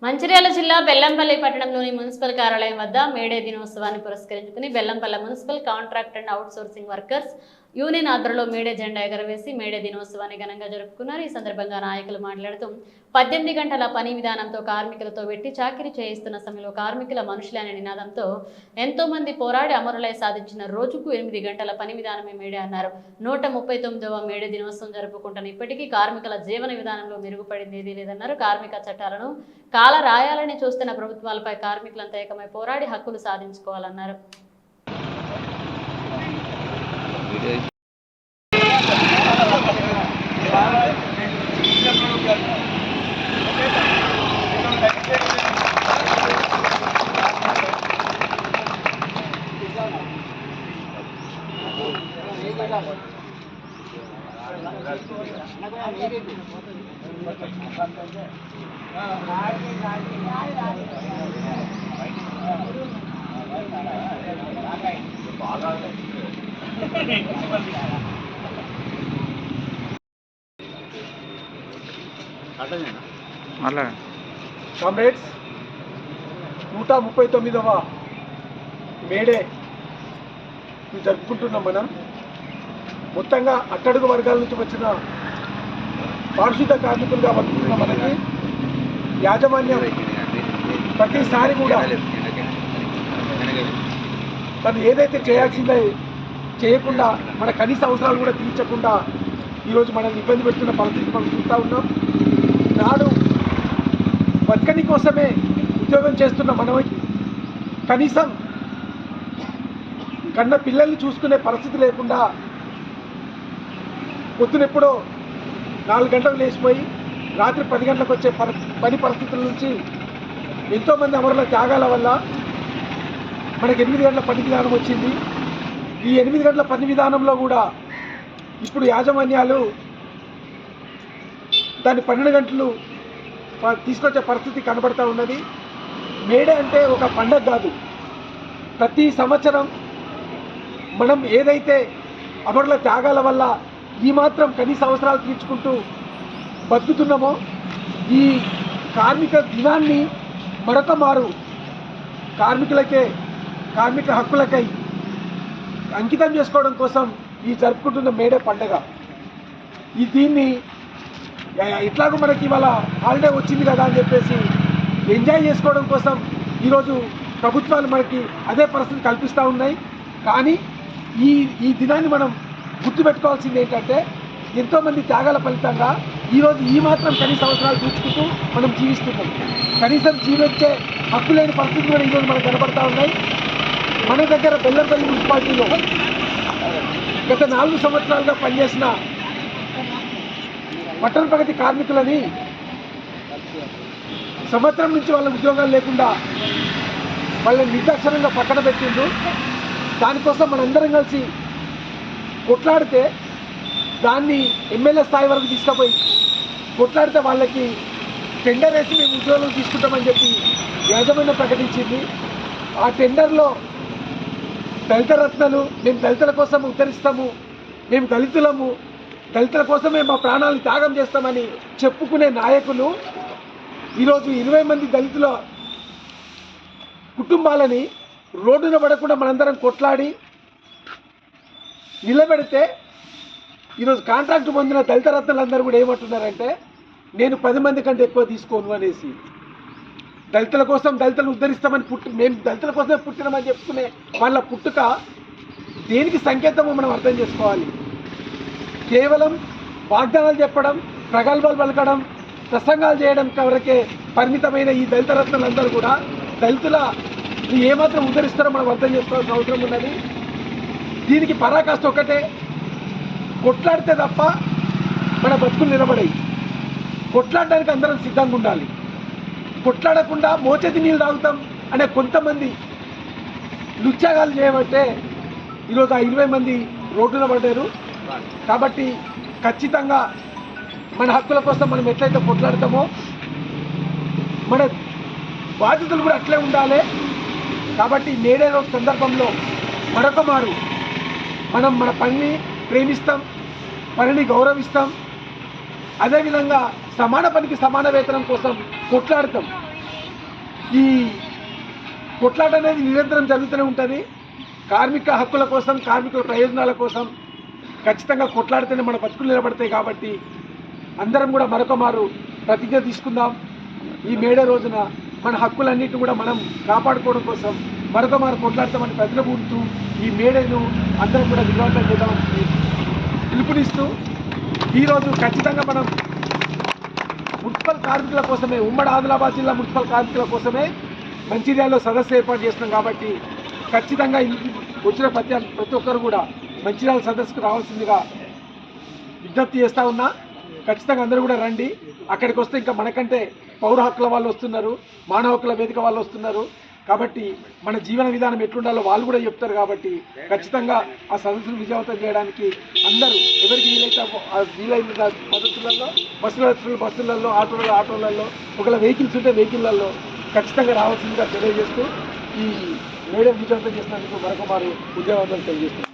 మంచిర్యాల జిల్లా బెల్లంపల్లి పట్టణంలోని మున్సిపల్ కార్యాలయం వద్ద మేడే దినోత్సవాన్ని పురస్కరించుకుని Bellampalli municipal contract and outsourcing workers union ఆధ్వర్యంలో మేడే జెండా ఎగరవేసి మేడే దినోత్సవాన్ని ఘనంగా జరుపుకున్నారు. ఈ సందర్భంగా నాయకులు మాట్లాడుతూ 18 గంటల పని విధానంతో కార్మికులతో వెట్టి చాకిరీ చేయిస్తున్న సమయంలో కార్మికుల మనుషులే అనే నినాదంతో ఎంతో మంది పోరాడి అమరులై సాధించిన రోజుకు 8 గంటల పని విధానమే మేడే అన్నారు. 139వ మేడే దినోత్సవం జరుపుకుంటున్న ఇప్పటికీ కార్మికుల జీవన విధానంలో మెరుగుపడింది ఏదీ లేదన్నారు. కార్మిక చట్టాలను కాల రాయాలని చూస్తున్న ప్రభుత్వాలపై కార్మికులంతా ఏకమై పోరాడి హక్కులు సాధించుకోవాలన్నారు. కామ్రేడ్స్, 139వ మేడే జరుపుకుంటున్నాం. మనం మొత్తంగా అట్టడుగు వర్గాల నుంచి వచ్చిన పారిశుద్ధ కార్మికులుగా బతుకుతున్న మనకి యాజమాన్యం ప్రతిసారి కూడా తను ఏదైతే చేయాల్సిందో చేయకుండా మన కనీస అవసరాలు కూడా తీర్చకుండా ఈరోజు మనల్ని ఇబ్బంది పెడుతున్న పరిస్థితి మనం చూస్తూ ఉన్నాం. నాడు బతకని కోసమే ఉద్యోగం చేస్తున్న మనకి కనీసం కన్న పిల్లల్ని చూసుకునే పరిస్థితి లేకుండా పొద్దునెప్పుడో 4 గంటలకు లేచిపోయి రాత్రి 10 గంటలకు వచ్చే పని పరిస్థితుల నుంచి ఎంతోమంది అమరుల త్యాగాల వల్ల మనకి 8 గంటల పని విధానం వచ్చింది. ఈ 8 గంటల పని విధానంలో కూడా ఇప్పుడు యాజమాన్యాలు దాన్ని 12 గంటలు తీసుకొచ్చే పరిస్థితి కనబడుతూ ఉన్నది. మేడే అంటే ఒక పండగ కాదు. ప్రతి సంవత్సరం మనం ఏదైతే అమరుల త్యాగాల వల్ల ఈ మాత్రం కనీస అవసరాలు తీర్చుకుంటూ బతుకుతున్నామో ఈ కార్మిక దినాన్ని మరొక మారు కార్మిక హక్కులకై అంకితం చేసుకోవడం కోసం ఈ జరుపుకుంటున్న మేడే పండగ. దీన్ని ఇట్లాగూ మనకి ఇవాళ హాలిడే వచ్చింది కదా అని చెప్పేసి ఎంజాయ్ చేసుకోవడం కోసం ఈరోజు ప్రభుత్వాలు మనకి అదే పరిస్థితి కల్పిస్తూ ఉన్నాయి. కానీ ఈ దినాన్ని మనం గుర్తుపెట్టుకోవాల్సింది ఏంటంటే ఎంతోమంది త్యాగాల ఫలితంగా ఈరోజు ఈ మాత్రం కనీస అవసరాలు తీర్చుకుంటూ మనం జీవిస్తున్నాం. కనీసం జీవించే హక్కు లేని పరిస్థితులు కూడా ఈరోజు మనకు కనబడతా ఉన్నాయి. మన దగ్గర బెల్లంపల్లి మున్సిపాలిటీలో గత 4 సంవత్సరాలుగా పనిచేసిన పట్టణ ప్రగతి కార్మికులని సంవత్సరం నుంచి వాళ్ళ ఉద్యోగాలు లేకుండా వాళ్ళని నిర్దాక్షణంగా పక్కన పెట్టిండ్రు. దానికోసం మనందరం కలిసి కొట్లాడితే దాన్ని ఎమ్మెల్యే స్థాయి వరకు తీసుకుపోయి కొట్లాడితే వాళ్ళకి టెండర్ వేసి మేము ఉద్యోగాలు తీసుకుంటామని చెప్పి యాజమాన్యం ప్రకటించింది. ఆ టెండర్లో దళిత రత్నాలు, మేము దళితుల కోసం ఉద్ధరిస్తాము, మేము దళితులము, దళితుల కోసమే మా ప్రాణాలను త్యాగం చేస్తామని చెప్పుకునే నాయకులు ఈరోజు 20 మంది దళితుల కుటుంబాలని రోడ్డున పడకుండా మనందరం కొట్లాడి నిలబెడితే ఈరోజు కాంట్రాక్ట్ పొందిన దళిత రత్నాలందరూ కూడా ఏమంటున్నారంటే నేను 10 మంది కంటే ఎక్కువ తీసుకోను అనేసి. దళితుల కోసం దళితులను ఉద్ధరిస్తామని మేము దళితుల కోసమే పుట్టినామని చెప్పుకునే వాళ్ళ పుట్టుక దేనికి సంకేతమో మనం అర్థం చేసుకోవాలి. కేవలం వాగ్దానాలు చెప్పడం, ప్రగల్భాలు పలకడం, ప్రసంగాలు చేయడం వరకే పరిమితమైన ఈ దళిత రత్నాలందరూ కూడా దళితుల ఏమాత్రం ఉద్ధరిస్తారో మనం అర్థం చేసుకోవాల్సిన అవసరం ఉన్నది. దీనికి పరాకాష్ట ఒకటే, కొట్లాడితే తప్ప మన బతుకులు నిలబడాయి. కొట్లాడడానికి అందరం సిద్ధంగా ఉండాలి. కొట్లాడకుండా మోచేతి నీళ్ళు తాగుతాం అనే కొంతమంది లుచ్చాగాలు చేయబట్టే ఈరోజు ఆ 20 మంది రోడ్డున పడ్డారు. కాబట్టి ఖచ్చితంగా మన హక్కుల కోసం మనం ఎట్లయితే కొట్లాడతామో మన బాధ్యతలు కూడా అట్లే ఉండాలి. కాబట్టి మేడే రోజు సందర్భంలో మరొక మారు మనం మన పనిని ప్రేమిస్తాం, పనిని గౌరవిస్తాం. అదేవిధంగా సమాన పనికి సమాన వేతనం కోసం కొట్లాడతాం. ఈ కొట్లాట అనేది నిరంతరం జరుగుతూనే ఉంటుంది. కార్మిక హక్కుల కోసం, కార్మికుల ప్రయోజనాల కోసం ఖచ్చితంగా కొట్లాడితేనే మన బతుకులు నిలబడతాయి. కాబట్టి అందరం కూడా మరొక మారు ప్రతిజ్ఞ తీసుకుందాం. ఈ మేడే రోజున మన హక్కులన్నిటిని కూడా మనం కాపాడుకోవడం కోసం మరొక మారు కొట్లాడతామని ప్రతినబూడుతూ ఈ మేడేను అందరం కూడా విజయవంతం చేద్దామని పిలుపునిస్తూ ఈరోజు ఖచ్చితంగా మనం మున్సిపల్ కార్మికుల కోసమే, ఉమ్మడి ఆదిలాబాద్ జిల్లా మున్సిపల్ కార్మికుల కోసమే మంచిర్యాలలో సదస్సు ఏర్పాటు చేస్తున్నాం. కాబట్టి ఖచ్చితంగా వచ్చిన ప్రతి ఒక్కరు కూడా మంచిర్యాల సదస్సుకు రావాల్సిందిగా విజ్ఞప్తి చేస్తూ ఉన్నా. ఖచ్చితంగా అందరూ కూడా రండి. అక్కడికి వస్తే ఇంకా మనకంటే పౌర హక్కుల వాళ్ళు వస్తున్నారు, మానవ హక్కుల వేదిక వాళ్ళు వస్తున్నారు. కాబట్టి మన జీవన విధానం ఎట్లుండాలో వాళ్ళు కూడా చెప్తారు. కాబట్టి ఖచ్చితంగా ఆ సదస్సును విజయవంతం చేయడానికి అందరూ ఎవరికి వీలైన పద్ధతులలో బస్సులలో ఆటోలలో ఒకవేళ వెహికల్స్ ఉంటే వెహికల్లలో ఖచ్చితంగా రావాల్సిందిగా తెలియజేస్తూ ఈ మేడే విజయవంతం చేసినందుకు మరొక మారు ఉద్యోగాలు తెలియజేస్తున్నాను.